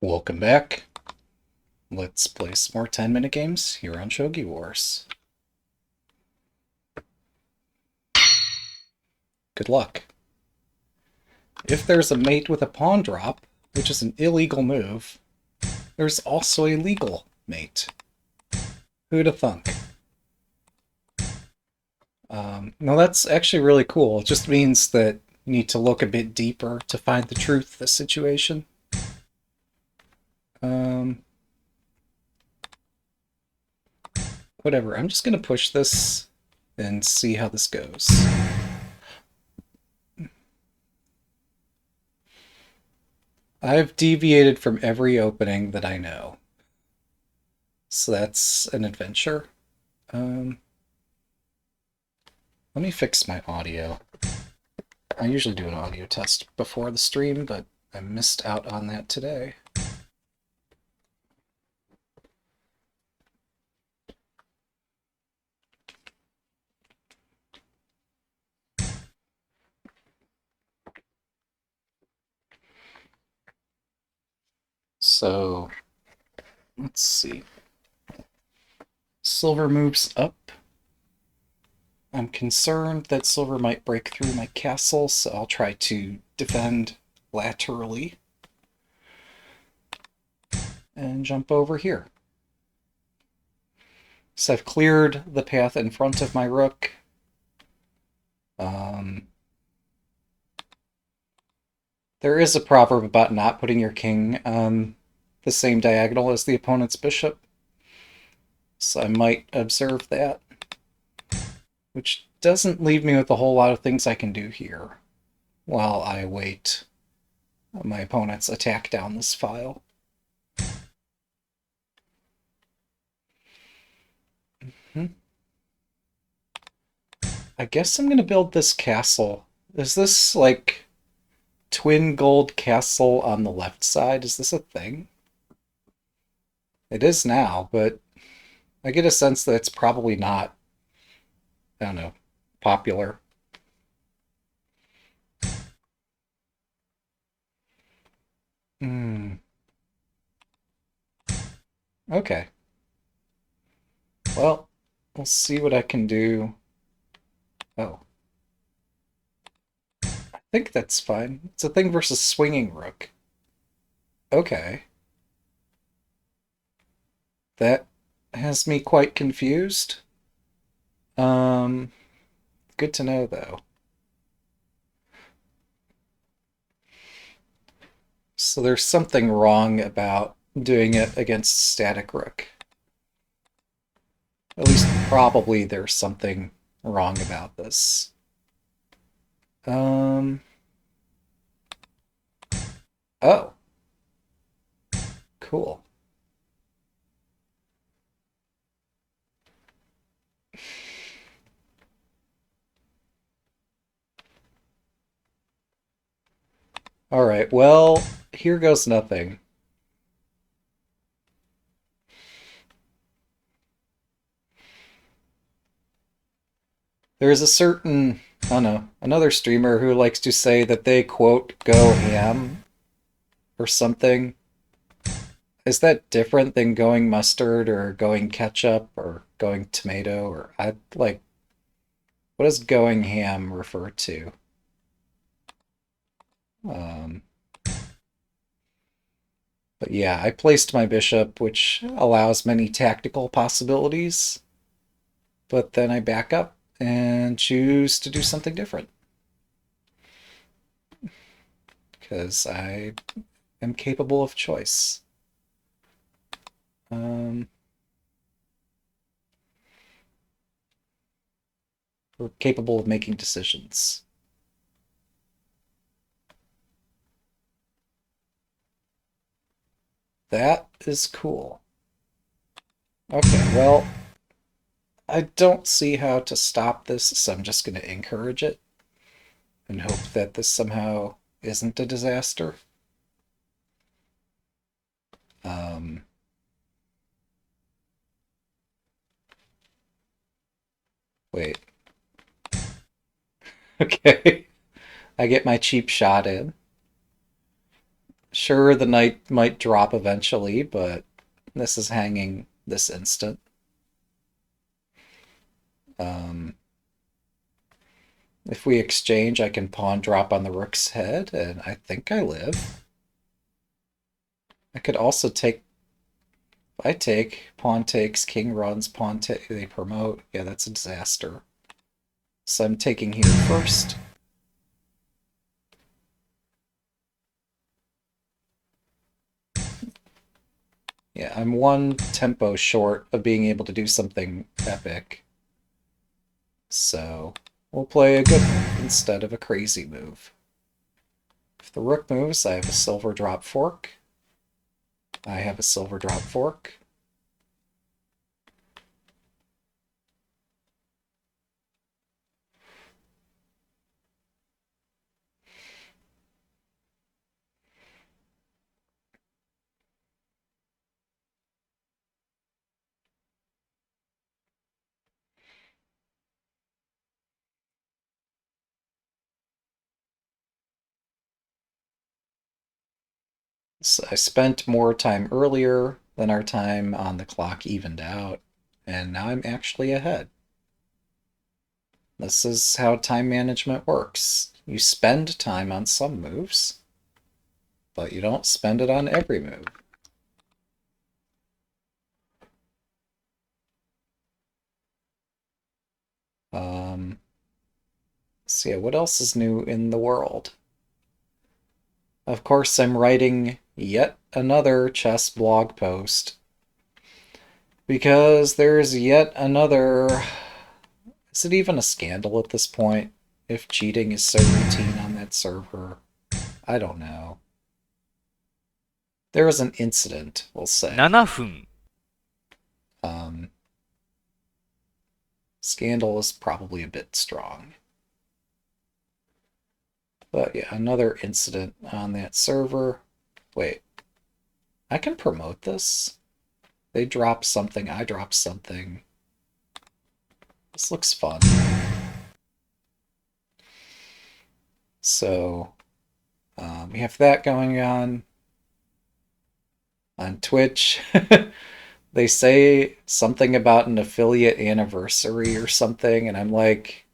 Welcome back. Let's play some more 10-minute games here on Shogi Wars. Good luck. If there's a mate with a pawn drop, which is an illegal move, there's also a legal mate. Who'da thunk? No, that's actually really cool. It just means that you need to look a bit deeper to find the truth of the situation. Whatever, I'm just gonna push this and see how this goes. I've deviated from every opening that I know. So that's an adventure. Let me fix my audio. I usually do an audio test before the stream, but I missed out on that today. So, let's see. Silver moves up. I'm concerned that silver might break through my castle, so I'll try to defend laterally and jump over here. So I've cleared the path in front of my rook. There is a proverb about not putting your king on the same diagonal as the opponent's bishop, so I might observe that, which doesn't leave me with a whole lot of things I can do here while I wait my opponent's attack down this file. I guess I'm going to build this castle. Is this like twin gold castle on the left side? Is this a thing? It is now, but I get a sense that it's probably not, I don't know, popular. Okay. Well, we'll see what I can do. Oh. I think that's fine. It's a thing versus swinging rook. Okay. That has me quite confused. Um, Good to know, though. So there's something wrong about doing it against static rook. At least probably there's something wrong about this. Oh. Cool. Alright, well, here goes nothing. There's a certain, I don't know, another streamer who likes to say that they, quote, go ham or something. Is that different than going mustard or going ketchup or going tomato or I like what does going ham refer to? Um, but yeah, I placed my bishop, which allows many tactical possibilities, but then I back up and choose to do something different because I am capable of choice. We're capable of making decisions. That is cool. Okay, well, I don't see how to stop this, so I'm just going to encourage it and hope that this somehow isn't a disaster. Wait. Okay. I get my cheap shot in. Sure, the knight might drop eventually, but this is hanging this instant. Um, if we exchange, I can pawn drop on the rook's head, and I think I live. I could also take... If I take, pawn takes, king runs, pawn they promote. Yeah, that's a disaster. So I'm taking here first. Yeah, I'm one tempo short of being able to do something epic. So we'll play a good move instead of a crazy move. If the rook moves, I have a silver drop fork. I have a silver drop fork. So I spent more time earlier than our time on the clock evened out, and now I'm actually ahead. This is how time management works. You spend time on some moves, but you don't spend it on every move. So yeah, what else is new in the world? Of course, I'm writing yet another chess blog post because there's yet another... Is it even a scandal at this point if cheating is so routine on that server? I don't know. There was an incident, we'll say. 7分 Scandal is probably a bit strong. But yeah, another incident on that server. Wait, I can promote this? They drop something, I drop something. This looks fun. So, we have that going on Twitch. They say something about an affiliate anniversary or something, and I'm like,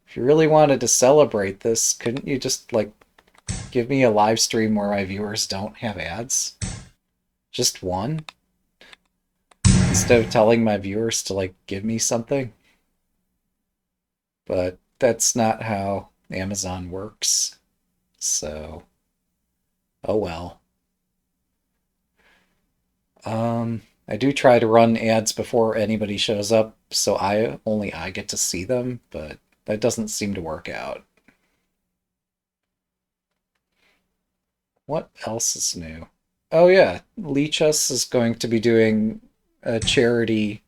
if you really wanted to celebrate this, couldn't you just, like, give me a live stream where my viewers don't have ads? Just one? Instead of telling my viewers to, like, give me something? But that's not how Amazon works. So, oh well. I do try to run ads before anybody shows up, so only I get to see them, but that doesn't seem to work out. What else is new? Oh yeah, Lichess is going to be doing a charity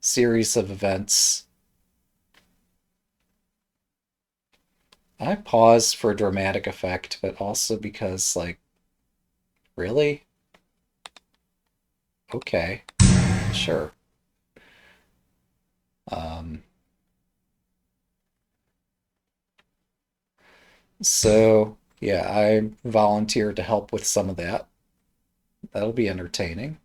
series of events. I paused for dramatic effect, but also because, like, really? Okay, sure. Um, so, yeah, I volunteered to help with some of that. That'll be entertaining.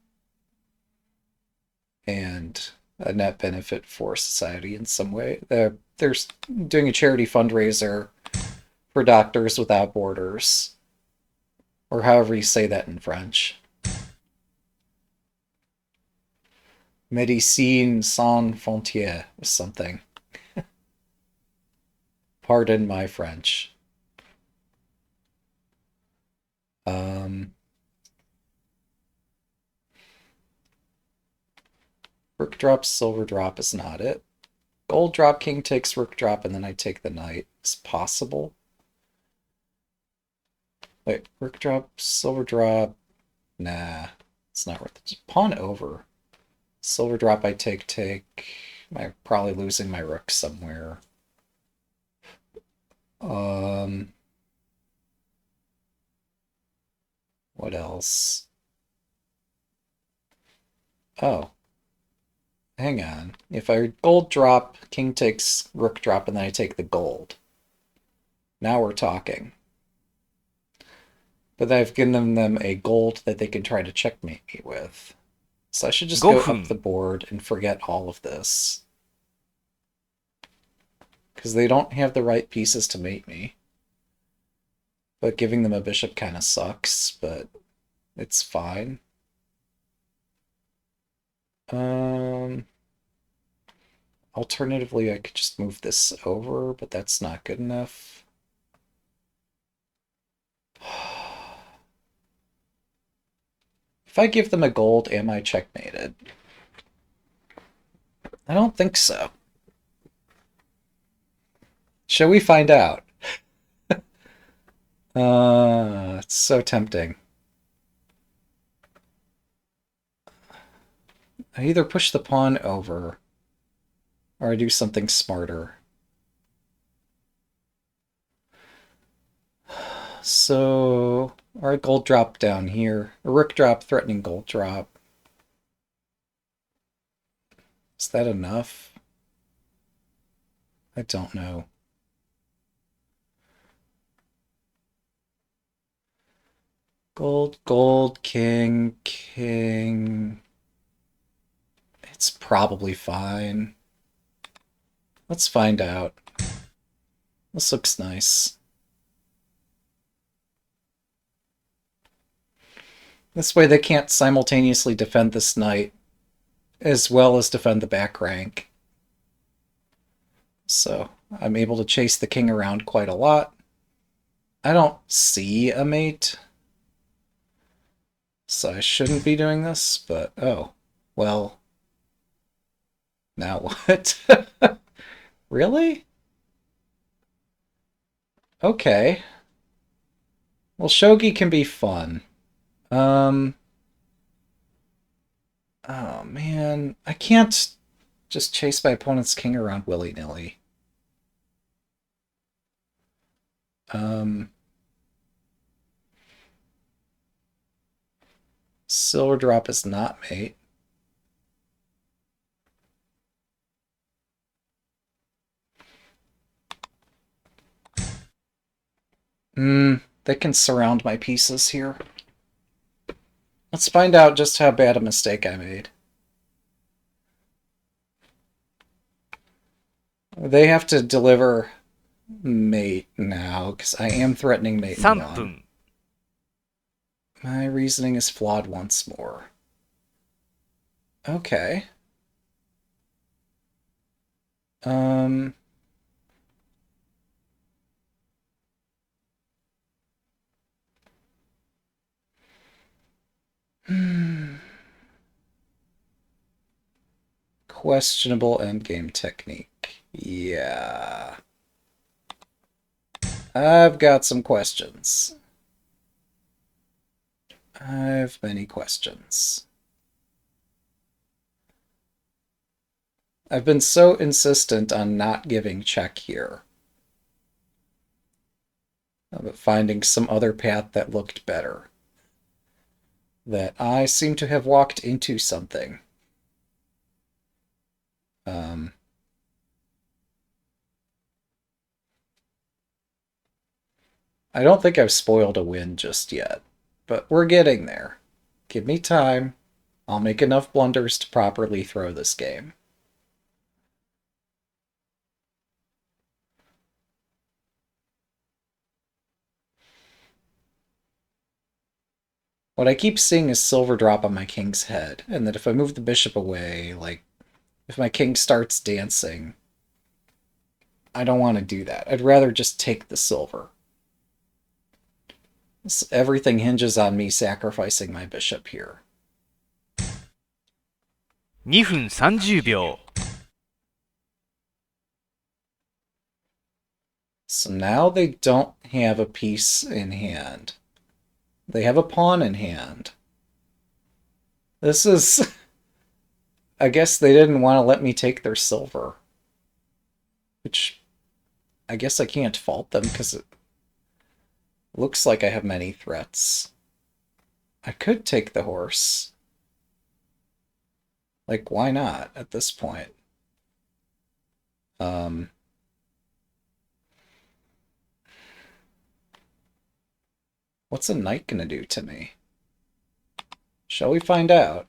And a net benefit for society in some way. There's doing a charity fundraiser for Doctors Without Borders, or however you say that in French. Médecins Sans Frontières or something. Pardon my French. Rook drop, silver drop is not it. Gold drop, king takes rook drop, and then I take the knight. It's possible. Wait, rook drop, silver drop. Nah, it's not worth it. Pawn over. Silver drop, I take. I'm probably losing my rook somewhere. What else? Oh, hang on. If I gold drop, king takes rook drop, and then I take the gold. Now we're talking. But I've given them a gold that they can try to checkmate me with. So I should just go up the 5分。board and forget all of this. Because they don't have the right pieces to mate me. But giving them a bishop kind of sucks, but it's fine. Alternatively, I could just move this over, but that's not good enough. If I give them a gold, am I checkmated? I don't think so. Shall we find out? It's so tempting. I either push the pawn over, or I do something smarter. So, alright, gold drop down here. A rook drop threatening gold drop. Is that enough? I don't know. Gold, gold, king, king. It's probably fine. Let's find out. This looks nice. This way they can't simultaneously defend this knight as well as defend the back rank. So I'm able to chase the king around quite a lot. I don't see a mate, so I shouldn't be doing this, but oh, well, now what? Really? Okay. Well, Shogi can be fun. Um, oh man, I can't just chase my opponent's king around willy-nilly. Um, Silver drop is not mate. They can surround my pieces here. Let's find out just how bad a mistake I made. They have to deliver mate now, because I am threatening mate in 3 one. 分。My reasoning is flawed once more. Okay. Um... Questionable endgame technique. Yeah. I've got some questions. I've many questions. I've been so insistent on not giving check here, but finding some other path that looked better, that I seem to have walked into something. I don't think I've spoiled a win just yet, but we're getting there. Give me time. I'll make enough blunders to properly throw this game. What I keep seeing is silver drop on my king's head, and that if I move the bishop away, like, if my king starts dancing, I don't want to do that. I'd rather just take the silver. Everything hinges on me sacrificing my bishop here. 2分30秒。So now they don't have a piece in hand. They have a pawn in hand. This is... I guess they didn't want to let me take their silver. Which I guess I can't fault them because it looks like I have many threats. I could take the horse. Like, why not at this point? Um, What's a knight gonna do to me? Shall we find out?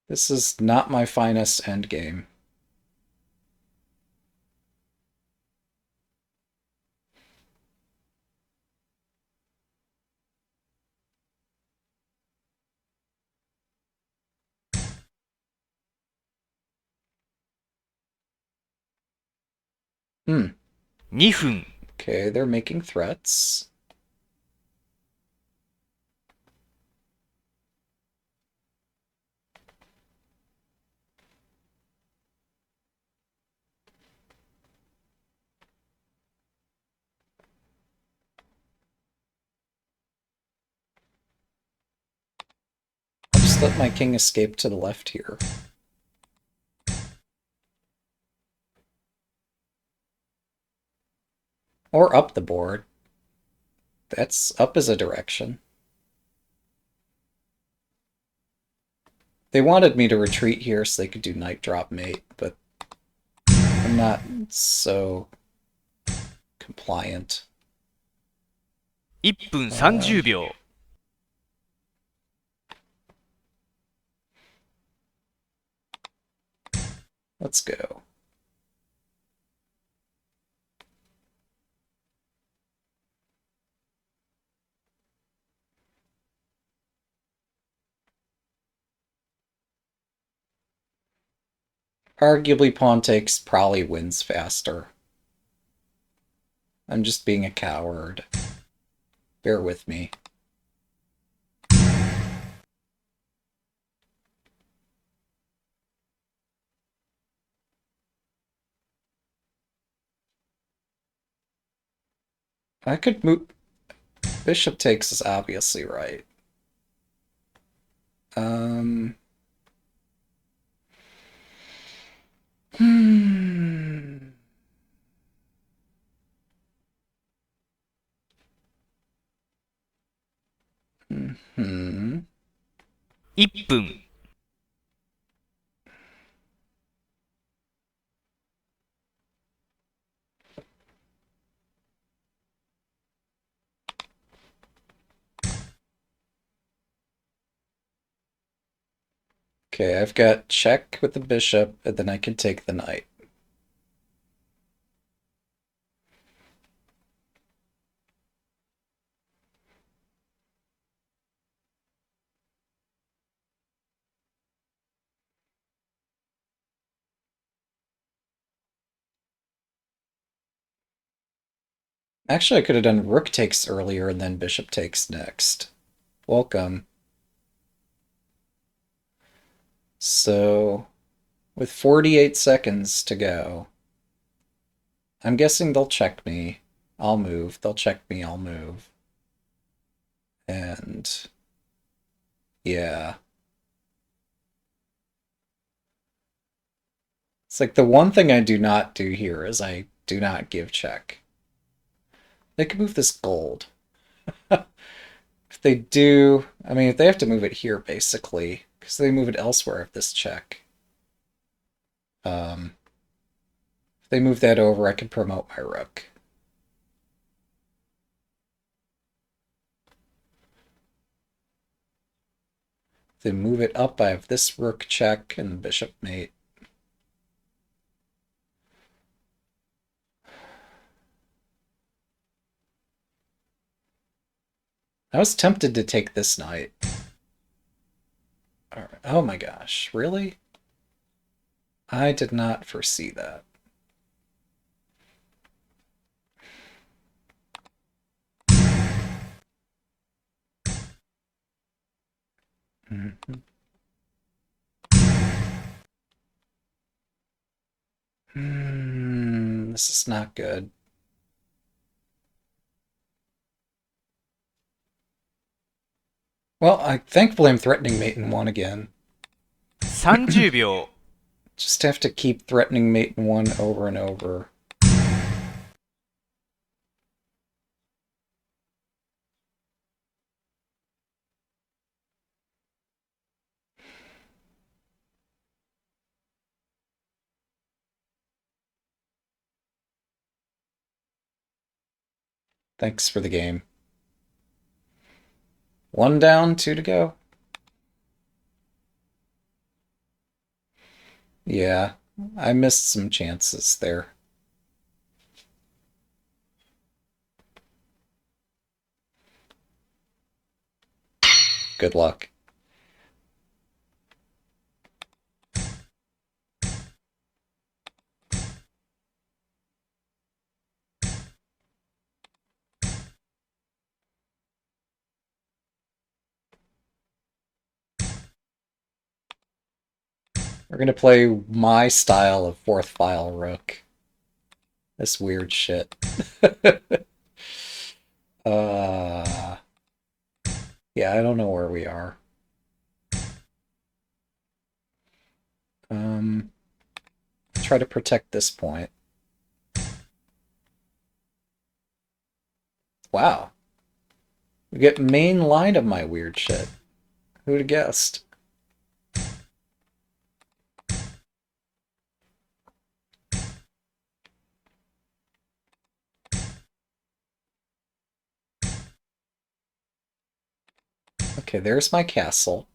This is not my finest endgame. Hmm. 2分、 Okay, they're making threats. I'll just let my king escape to the left here. Or up the board. That's up as a direction. They wanted me to retreat here so they could do knight drop mate, but I'm not so compliant. 1分30秒。Let's go. Arguably, pawn takes probably wins faster. I'm just being a coward. Bear with me. I could move... Bishop takes is obviously right. Hmm. Hmm. 1分、 Okay, I've got check with the bishop, and then I can take the knight. Actually, I could have done rook takes earlier and then bishop takes next. Welcome. So, with 48 seconds to go, I'm guessing they'll check me. I'll move. They'll check me. I'll move. And yeah. It's like the one thing I do not do here is I do not give check. They could move this gold. If they do, I mean, if they have to move it here, basically, because they move it elsewhere if this check. If they move that over, I can promote my rook. If they move it up, I have this rook check and bishop mate. I was tempted to take this knight. All right. Oh my gosh, really? I did not foresee that. Mm-hmm. This is not good. Well, thankfully I'm threatening mate in one again. 30秒。 Just have to keep threatening mate in one over and over. Thanks for the game. 1 down, 2 to go. Yeah, I missed some chances there. Good luck. We're gonna play my style of fourth file rook. This weird shit. uh, yeah, I don't know where we are. Um, try to protect this point. Wow. We get main line of my weird shit. Who'd have guessed? Okay, there's my castle.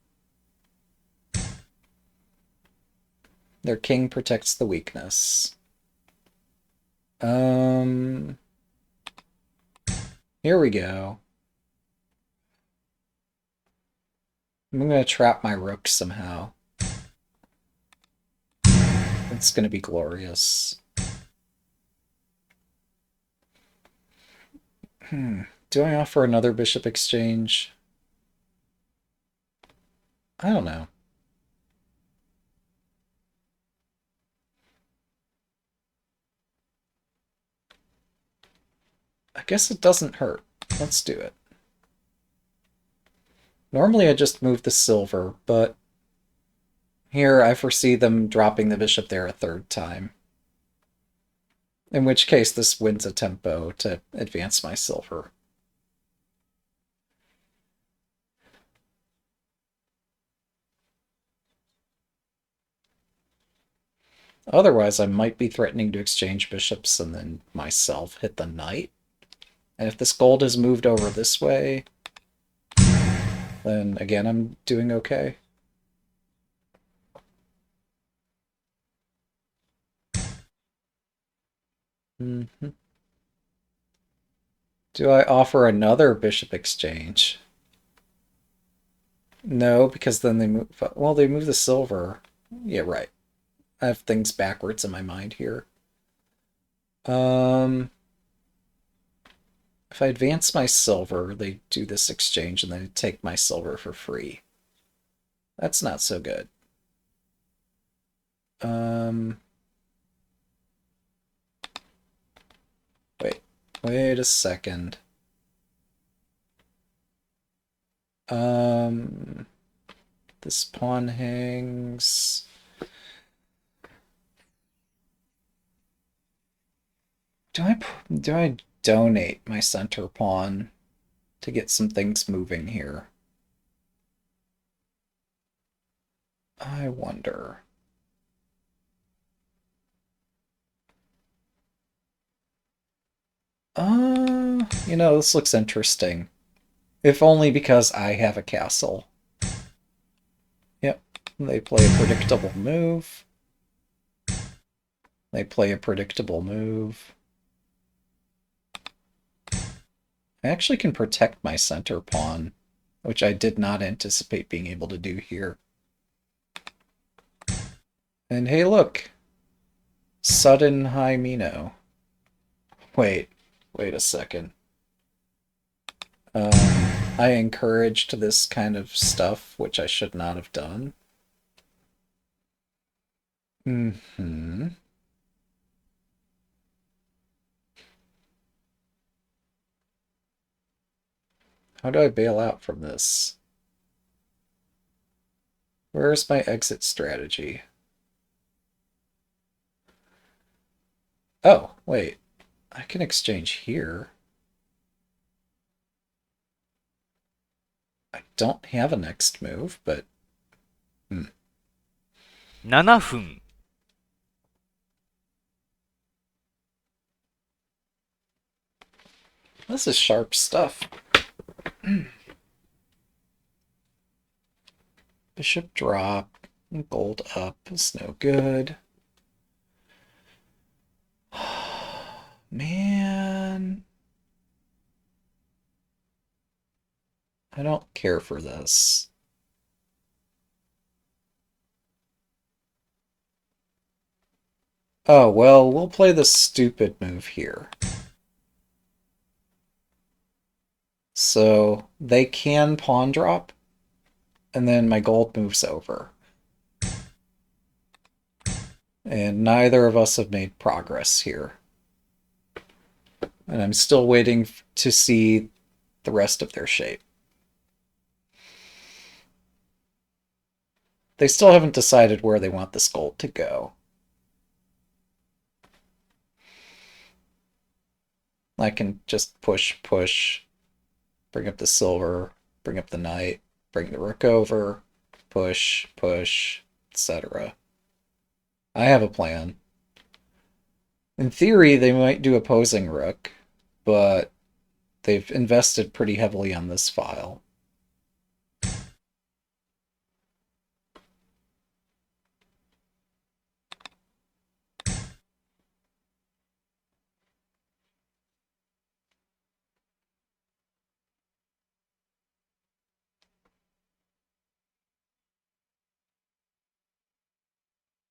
Their king protects the weakness. Here we go. I'm gonna trap my rook somehow. It's gonna be glorious. Do I offer another bishop exchange? I don't know. I guess it doesn't hurt. Let's do it. Normally I just move the silver, but here I foresee them dropping the bishop there a third time. In which case this wins a tempo to advance my silver. Otherwise I might be threatening to exchange bishops and then myself hit the knight. And if this gold is moved over this way, then again I'm doing okay. Mm-hmm. Do I offer another bishop exchange? No, because then they move... Well, they move the silver. Yeah, right. I have things backwards in my mind here. If I advance my silver, they do this exchange and then take my silver for free. That's not so good. Wait a second. This pawn hangs. Do I donate my center pawn to get some things moving here? I wonder. This looks interesting. If only because I have a castle. Yep, they play a predictable move. They play a predictable move. I actually can protect my center pawn, which I did not anticipate being able to do here. And hey, look! Sudden high Mino. Wait a second. I encouraged this kind of stuff, which I should not have done. Mm-hmm. How do I bail out from this? Where's my exit strategy? Oh, wait. I can exchange here. I don't have a next move, but... 7分。This is sharp stuff. Bishop drop. Gold up is no good. Man. I don't care for this. Oh, well, we'll play the stupid move here. So they can pawn drop, and then my gold moves over. And neither of us have made progress here. And I'm still waiting to see the rest of their shape. They still haven't decided where they want this gold to go. I can just push, bring up the silver, bring up the knight, bring the rook over, push, etc. I have a plan. In theory, they might do opposing rook, but they've invested pretty heavily on this file.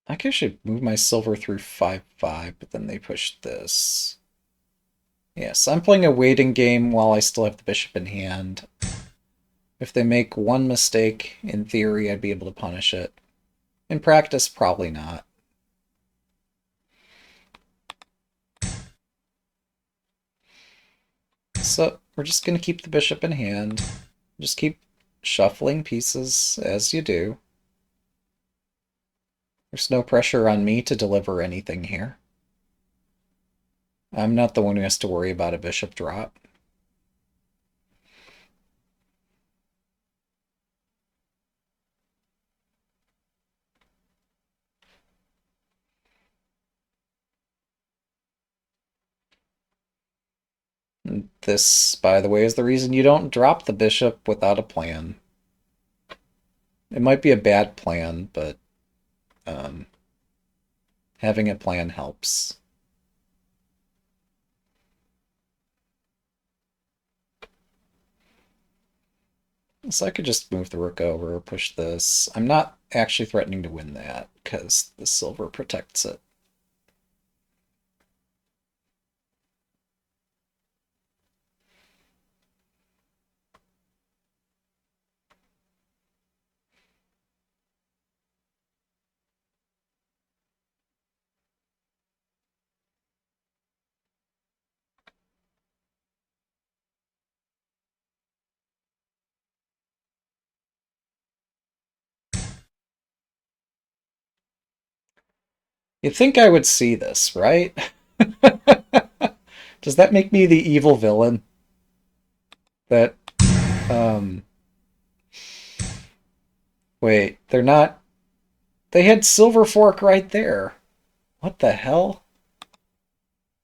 I guess I should move my silver through 5-5, but then they pushed this. Yes, I'm playing a waiting game while I still have the bishop in hand. If they make one mistake, in theory, I'd be able to punish it. In practice, probably not. So we're just going to keep the bishop in hand. Just keep shuffling pieces as you do. There's no pressure on me to deliver anything here. I'm not the one who has to worry about a bishop drop. And this, by the way, is the reason you don't drop the bishop without a plan. It might be a bad plan, but having a plan helps. So I could just move the rook over, push this. I'm not actually threatening to win that, because the silver protects it. You'd think I would see this, right? Does that make me the evil villain? That, um... Wait, they're not... They had silver fork right there. What the hell?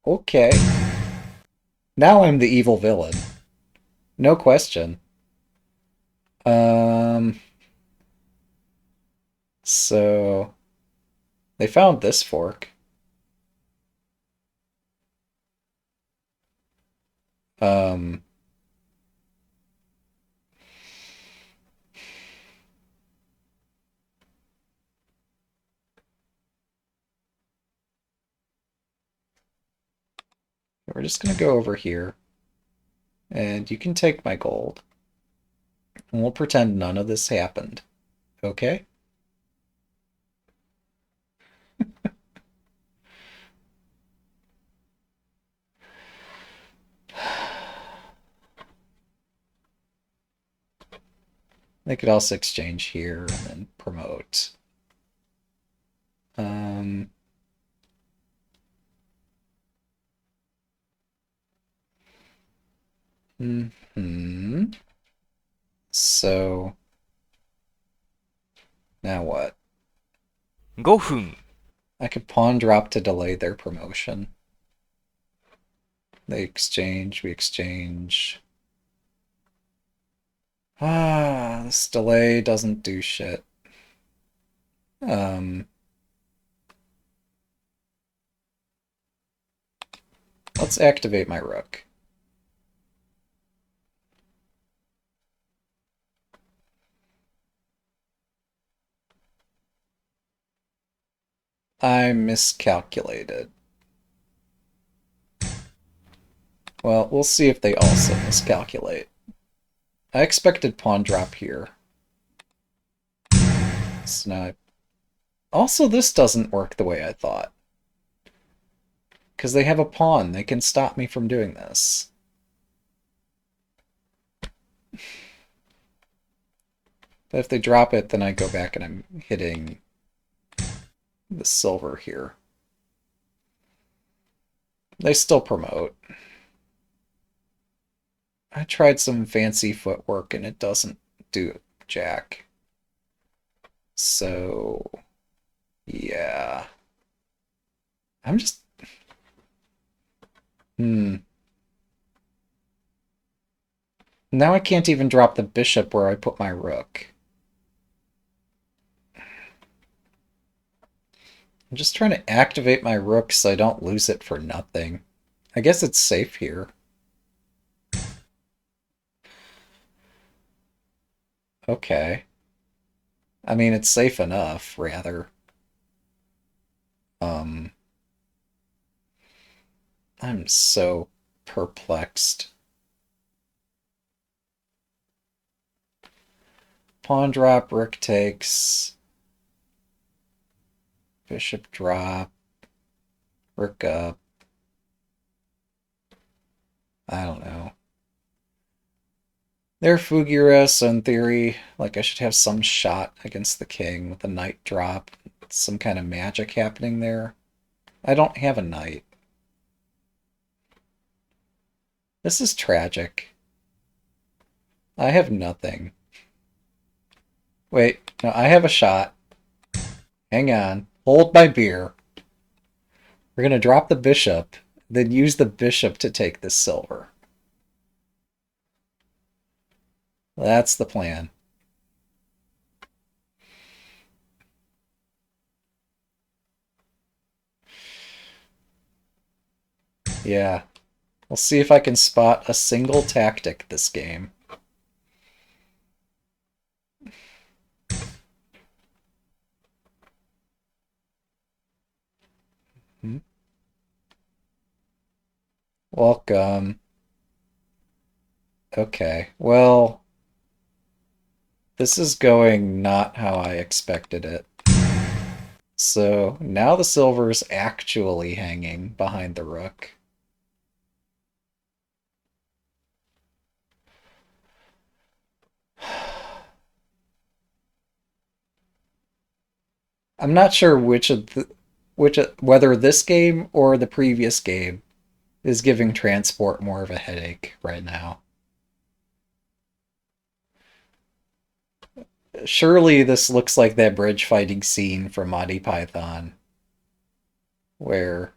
Okay. Now I'm the evil villain. No question. So... They found this fork. Um... We're just gonna go over here. And you can take my gold. And we'll pretend none of this happened. Okay? They could also exchange here and then promote. Um... Hmm. So... Now what? 5分、I could pawn drop to delay their promotion. They exchange, we exchange. Ah, this delay doesn't do shit. Let's activate my rook. I miscalculated. Well, we'll see if they also miscalculate. I expected pawn drop here. So now also, this doesn't work the way I thought. Because they have a pawn. They can stop me from doing this. But if they drop it, then I go back and I'm hitting the silver here. They still promote. I tried some fancy footwork and it doesn't do jack. So, yeah. I'm just... Now I can't even drop the bishop where I put my rook. I'm just trying to activate my rook so I don't lose it for nothing. I guess it's safe here. Okay. I mean, it's safe enough, rather. I'm so perplexed. Pawn drop, rook takes. Bishop drop. Rook up. I don't know. They're Fugira, so in theory, like I should have some shot against the king with a knight drop. Some kind of magic happening there. I don't have a knight. This is tragic. I have nothing. Wait, no, I have a shot. Hang on. Hold my beer. We're going to drop the bishop, then use the bishop to take this silver. That's the plan. Yeah. We'll see if I can spot a single tactic this game. Welcome. Okay, well, this is going not how I expected it. So now the silver's actually hanging behind the rook. I'm not sure whether this game or the previous game is giving transport more of a headache right now. Surely this looks like that bridge fighting scene from Monty Python, where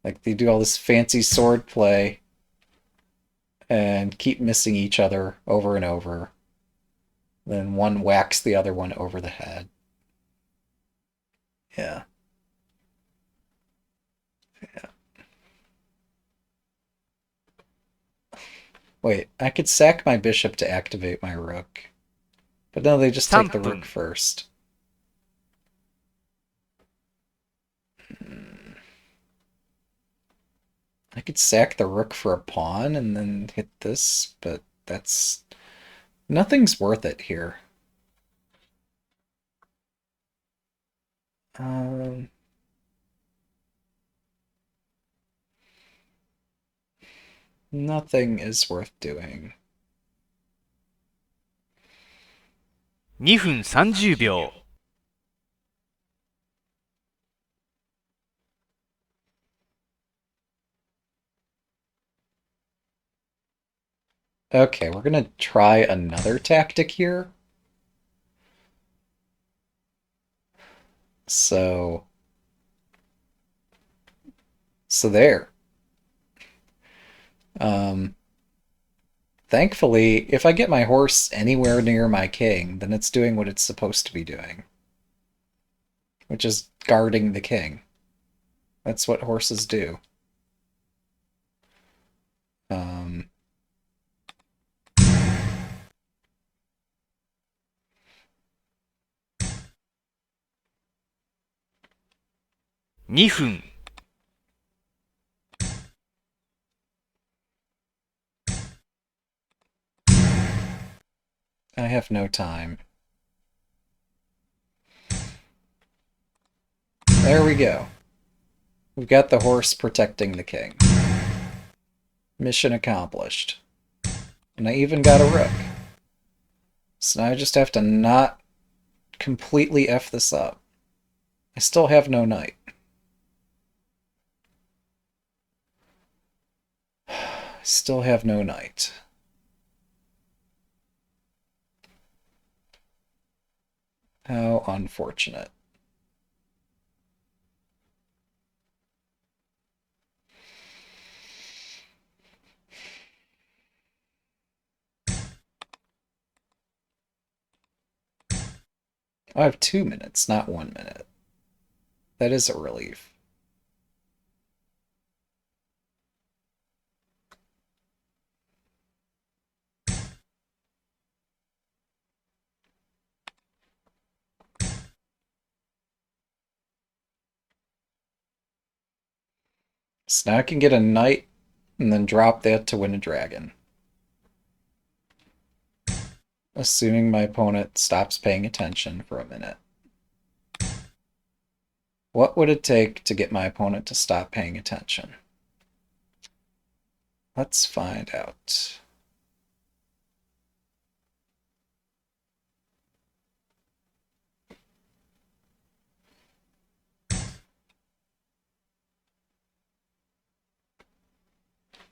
like they do all this fancy sword play and keep missing each other over and over. Then one whacks the other one over the head. Yeah. Yeah. Wait, I could sack my bishop to activate my rook. But no, they just take the 3分 rook first. I could sack the rook for a pawn and then hit this, but that's... Nothing's worth it here. Um, nothing is worth doing. 2分30秒 Okay, we're gonna try another tactic here. So So there. Um, Thankfully, if I get my horse anywhere near my king, then it's doing what it's supposed to be doing, which is guarding the king. That's what horses do. Um, 2分、I have no time. There we go. We've got the horse protecting the king. Mission accomplished. And I even got a rook. So now I just have to not completely F this up. I still have no knight. I still have no knight. How unfortunate. I have 2 minutes, not 1 minute. That is a relief. So now I can get a knight and then drop that to win a dragon. Assuming my opponent stops paying attention for a minute. What would it take to get my opponent to stop paying attention? Let's find out.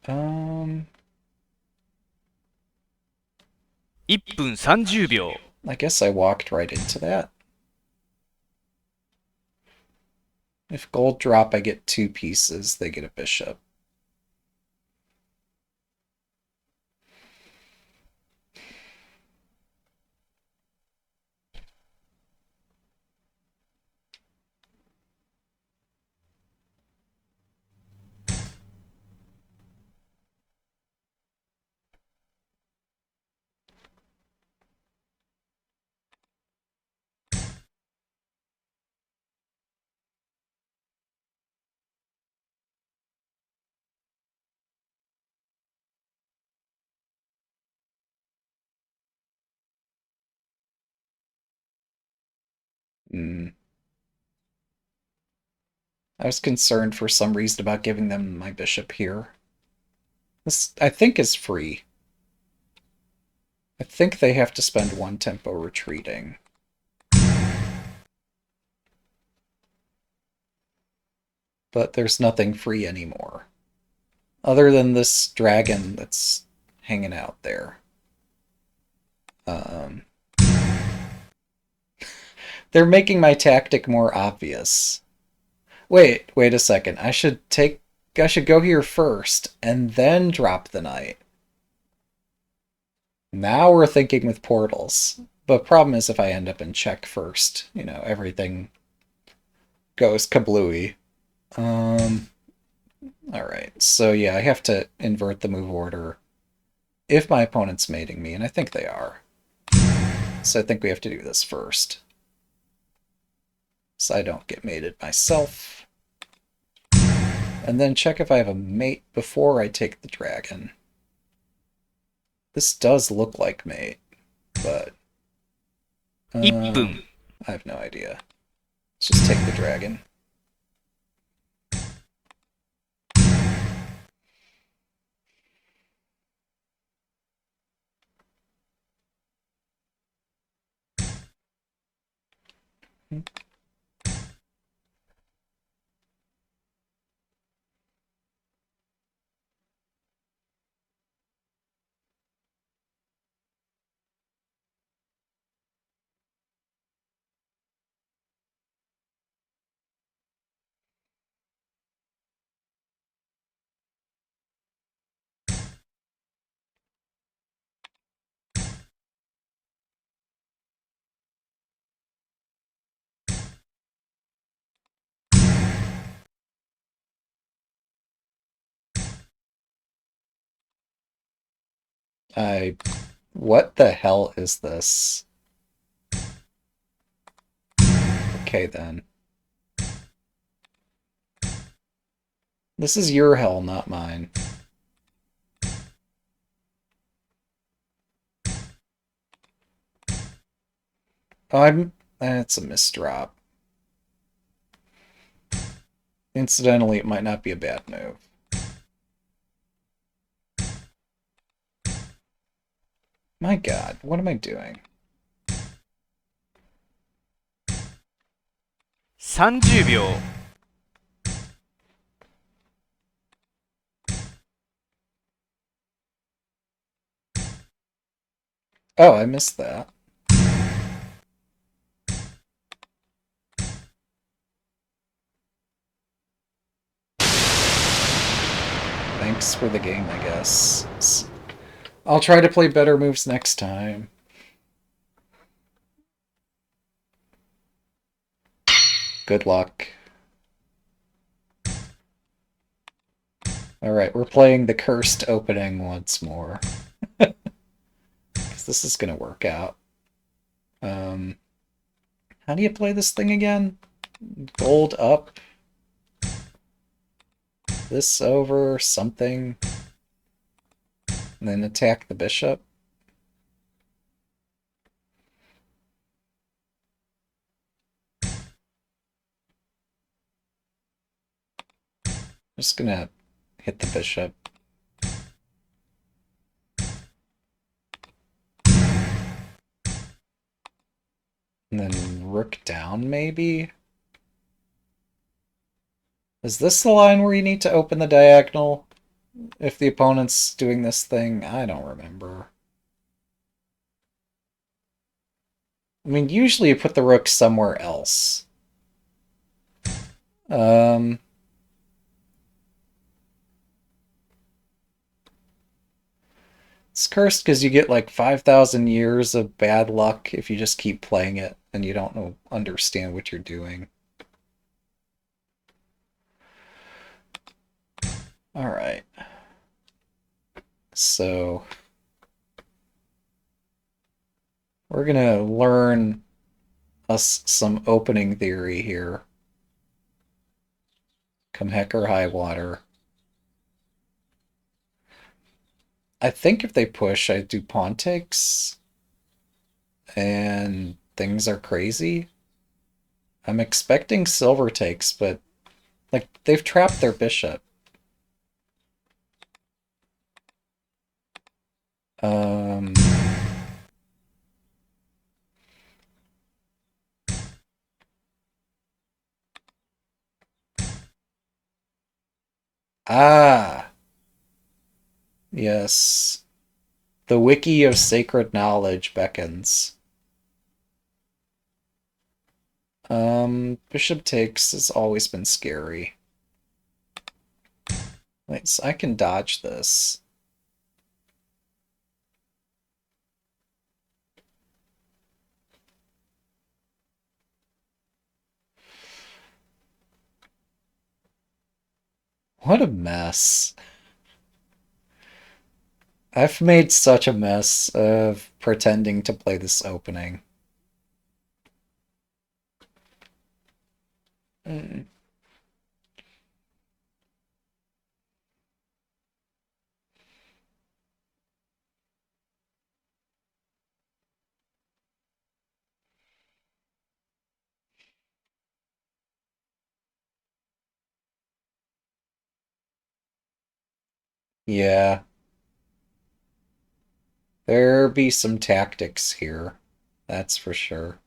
Um, 1分30秒。I guess I walked right into that. If gold drop, I get 2 pieces, they get a bishop. Hmm. I was concerned for some reason about giving them my bishop here. This, I think, is free. I think they have to spend 1 tempo retreating. But there's nothing free anymore. Other than this dragon that's hanging out there. Um, they're making my tactic more obvious. Wait a second. I should go here first and then drop the knight. Now we're thinking with portals. But problem is if I end up in check first, everything goes kablooey. Alright. So yeah, I have to invert the move order if my opponent's mating me, and I think they are. So I think we have to do this first. So I don't get mated myself. And then check if I have a mate before I take the dragon. This does look like mate, but 1分、I have no idea. Let's just take the dragon. I... What the hell is this? Okay, then. This is your hell, not mine. Oh, That's a misdrop. Incidentally, it might not be a bad move. My god, what am I doing? 30秒。Oh, I missed that. Thanks for the game, I guess. I'll try to play better moves next time. Good luck. Alright, we're playing the cursed opening once more. Because this is gonna work out. How do you play this thing again? Gold up. This over something. And then attack the bishop. Just gonna hit the bishop. And then rook down, maybe? Is this the line where you need to open the diagonal? If the opponent's doing this thing? I don't remember. I mean, usually you put the rook somewhere else. It's cursed because you get like 5,000 years of bad luck if you just keep playing it and you don't understand what you're doing. Alright. So... we're gonna learn us some opening theory here. Come heck or high water. I think if they push, I do pawn takes. And things are crazy. I'm expecting silver takes, but like they've trapped their bishop. Um Ah, yes. The wiki of sacred knowledge beckons. Bishop takes has always been scary. Wait, so I can dodge this. What a mess. I've made such a mess of pretending to play this opening. Mm. Yeah, there be some tactics here. That's for sure.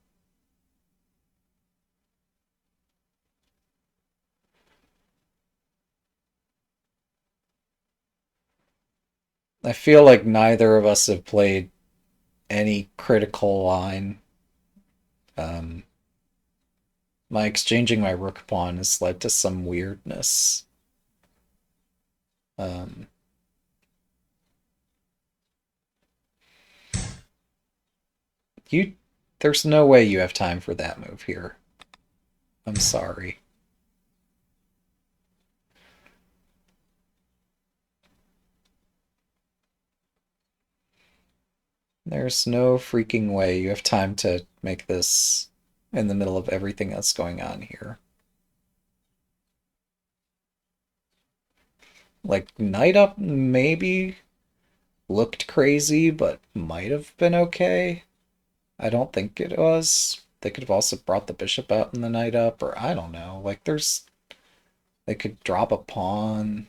I feel like neither of us have played any critical line. Um, my exchanging my rook pawn has led to some weirdness. Um, you, there's no way you have time for that move here. I'm sorry. There's no freaking way you have time to make this in the middle of everything that's going on here. Like, Night Up maybe looked crazy, but might have been okay. I don't think it was. They could have also brought the bishop out in the Night Up, or I don't know. Like, they could drop a pawn.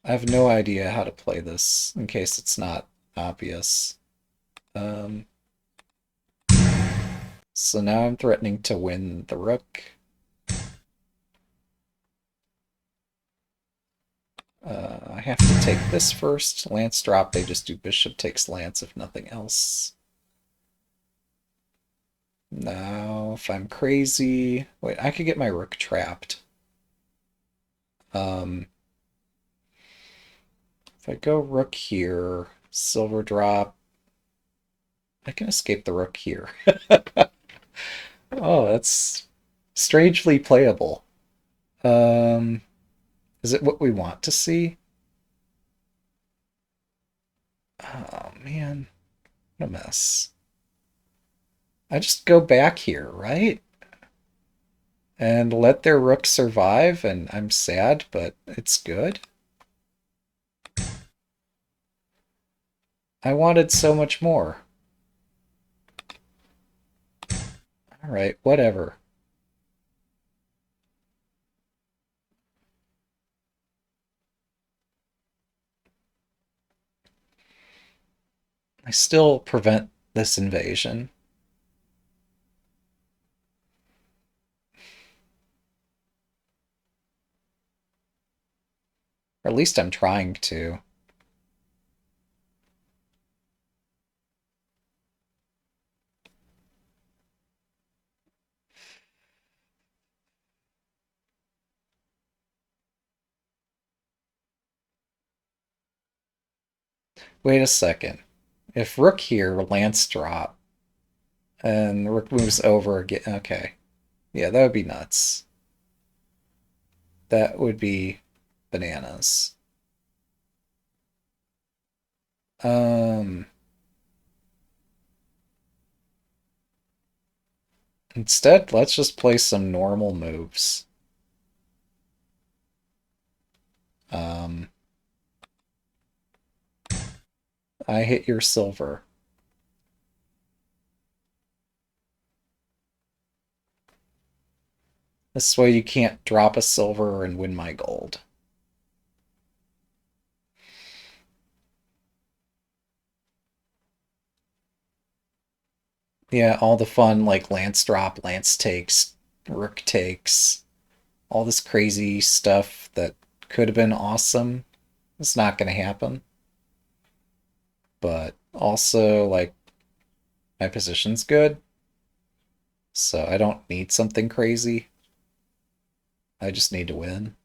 I have no idea how to play this in case it's not obvious. Um, so now I'm threatening to win the rook. I have to take this first. Lance drop, they just do bishop takes lance if nothing else. Now, if I'm crazy... Wait, I could get my rook trapped. If I go rook here, silver drop, I can escape the rook here. Oh, that's strangely playable. Is it what we want to see? Oh, man. What a mess. I just go back here, right? And let their rook survive, and I'm sad, but it's good. I wanted so much more. Alright, whatever. I still prevent this invasion. Or at least I'm trying to. Wait a second. If rook here, lance drop, and the rook moves over again. Okay. Yeah, that would be nuts. That would be bananas. Um, Instead, let's just play some normal moves. Um, I hit your silver. This way you can't drop a silver and win my gold. Yeah, all the fun like lance drop, lance takes, rook takes, all this crazy stuff that could have been awesome. It's not going to happen. But also, like, my position's good, so I don't need something crazy. I just need to win.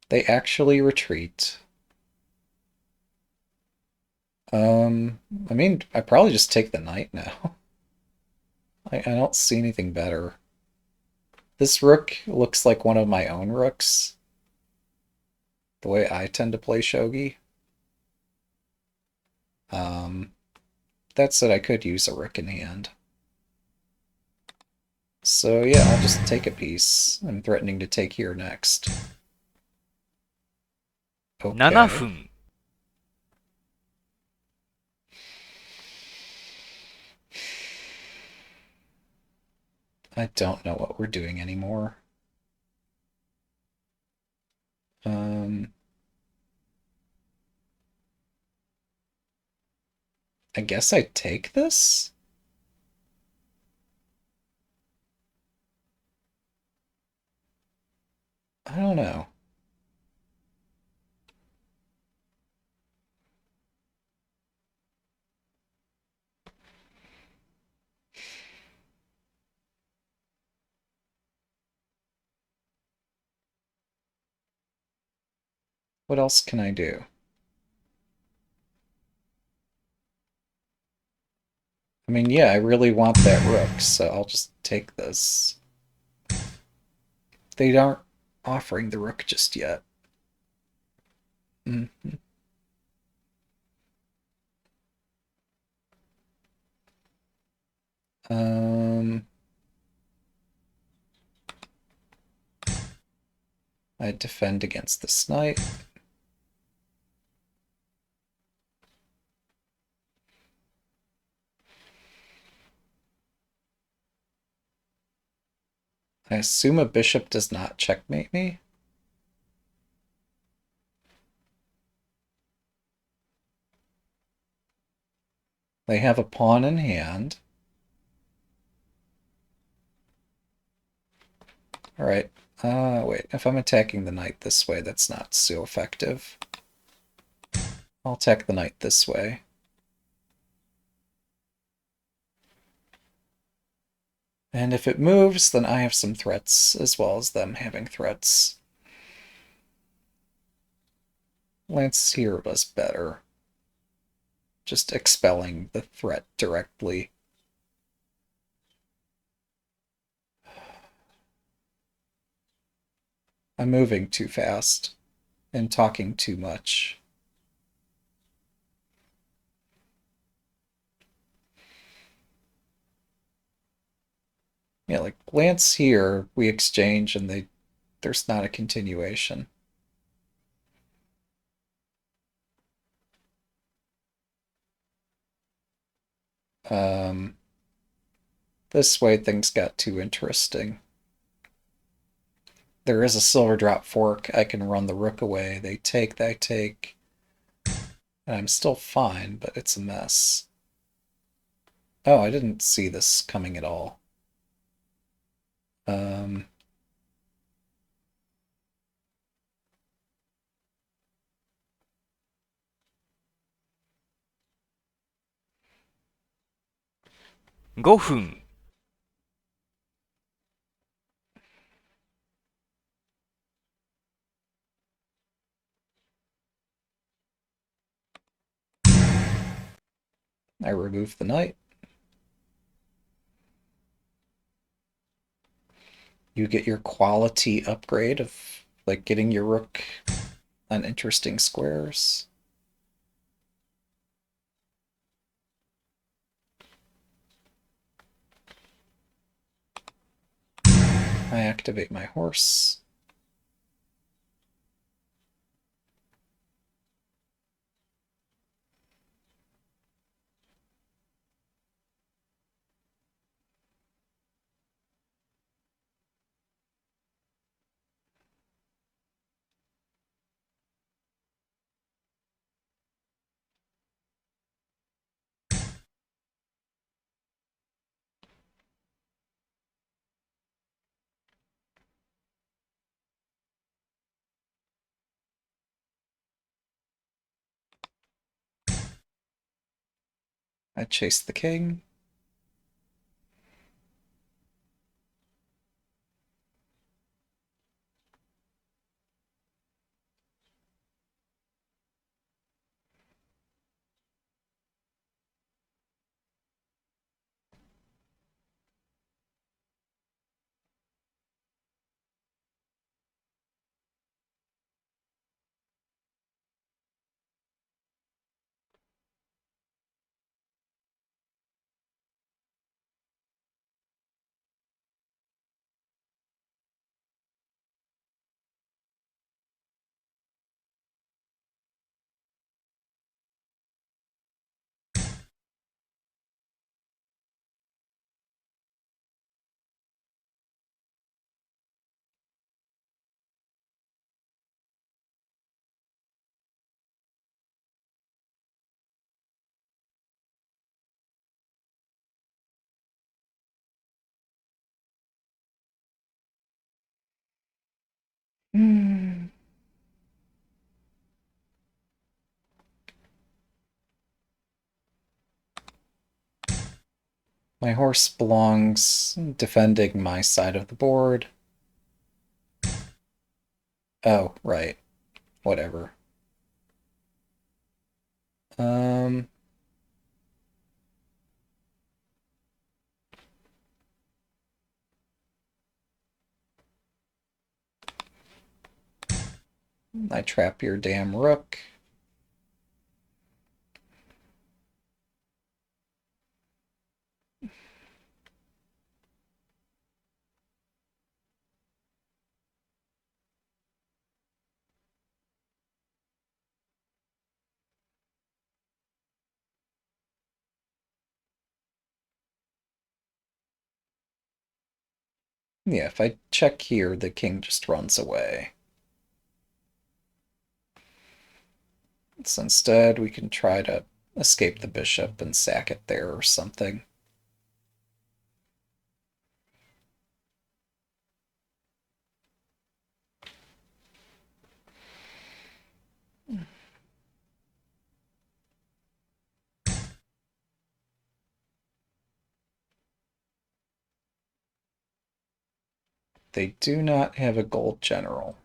They actually retreat. I mean, I probably just take the knight now. I don't see anything better. This rook looks like one of my own rooks, the way I tend to play shogi. That said, I could use a rook in hand. So yeah, I'll just take a piece. I'm threatening to take here next. 7 Okay. 分。I don't know what we're doing anymore. I guess I take this? I don't know. What else can I do? I mean, yeah, I really want that rook, so I'll just take this. They aren't offering the rook just yet. Mm. Um, I defend against this knight. I assume a bishop does not checkmate me. They have a pawn in hand. Alright. Wait. If I'm attacking the knight this way, that's not so effective. I'll attack the knight this way. And if it moves, then I have some threats, as well as them having threats. Lance here was better. Just expelling the threat directly. I'm moving too fast and talking too much. Yeah, like Lance here, we exchange and there's not a continuation. Um, this way things got too interesting. There is a silver drop fork. I can run the rook away. They take, and I'm still fine, but it's a mess. Oh, I didn't see this coming at all. Um, 5分。I remove the knight. You get your quality upgrade of like getting your rook on interesting squares. I activate my horse. I chase the king. Hmm. My horse belongs defending my side of the board. Oh, right. Whatever. Um, I trap your damn rook. Yeah, if I check here, the king just runs away. So instead, we can try to escape the bishop and sack it there or something. They do not have a gold general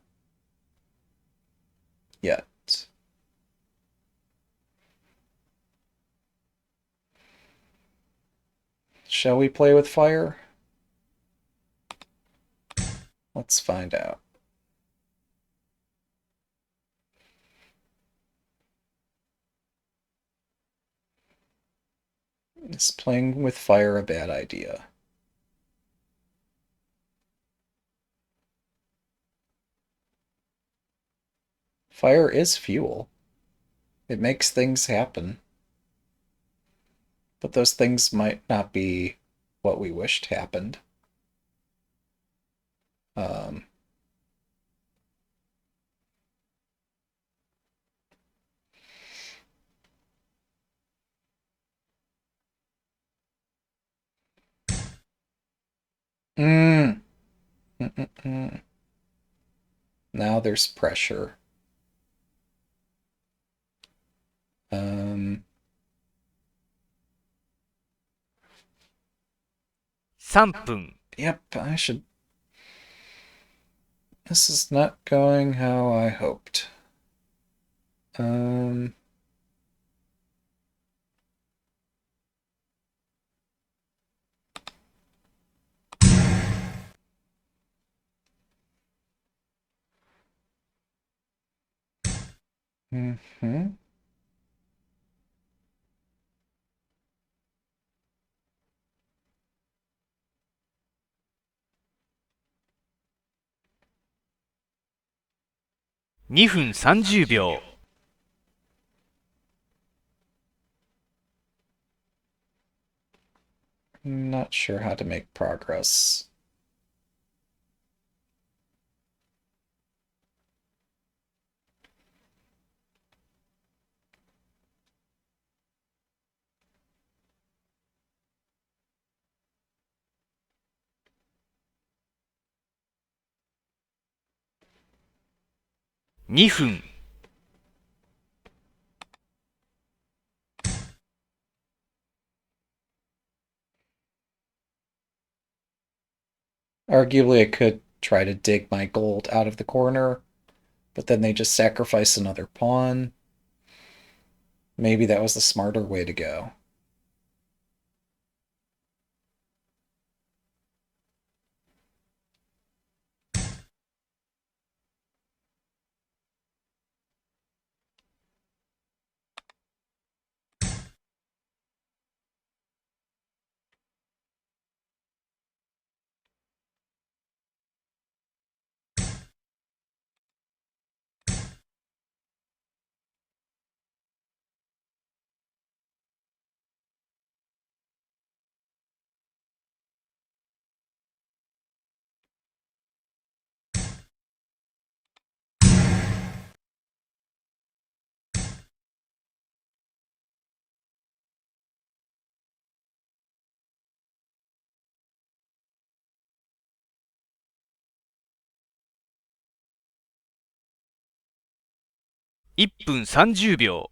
yet. Shall we play with fire? Let's find out. Is playing with fire a bad idea? Fire is fuel. It makes things happen. But those things might not be what we wished happened. Um, mm, mm, mm, mm. Now there's pressure. Um, 3分。yep, I should. This is not going how I hoped. Um, mhm. 2分30秒。I'm not sure how to make progress.2分。Arguably, I could try to dig my gold out of the corner, but then they just sacrifice another pawn. Maybe that was the smarter way to go.1分30秒。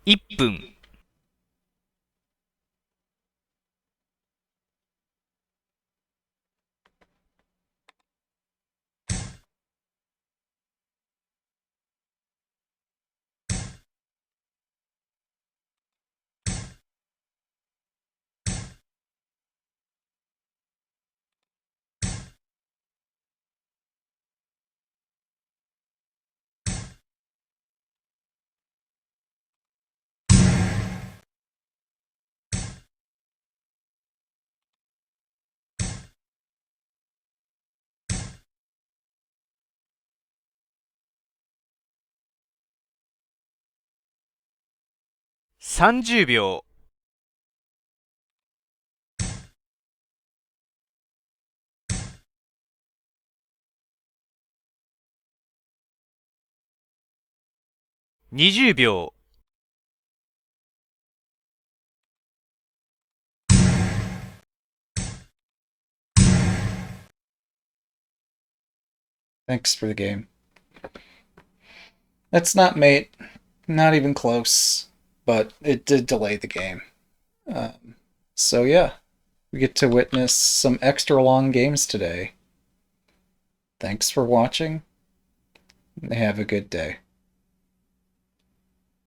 1分、30秒、20秒、Thanks for the game. That's not mate. Not even close. But it did delay the game. So yeah, we get to witness some extra long games today. Thanks for watching. Have a good day.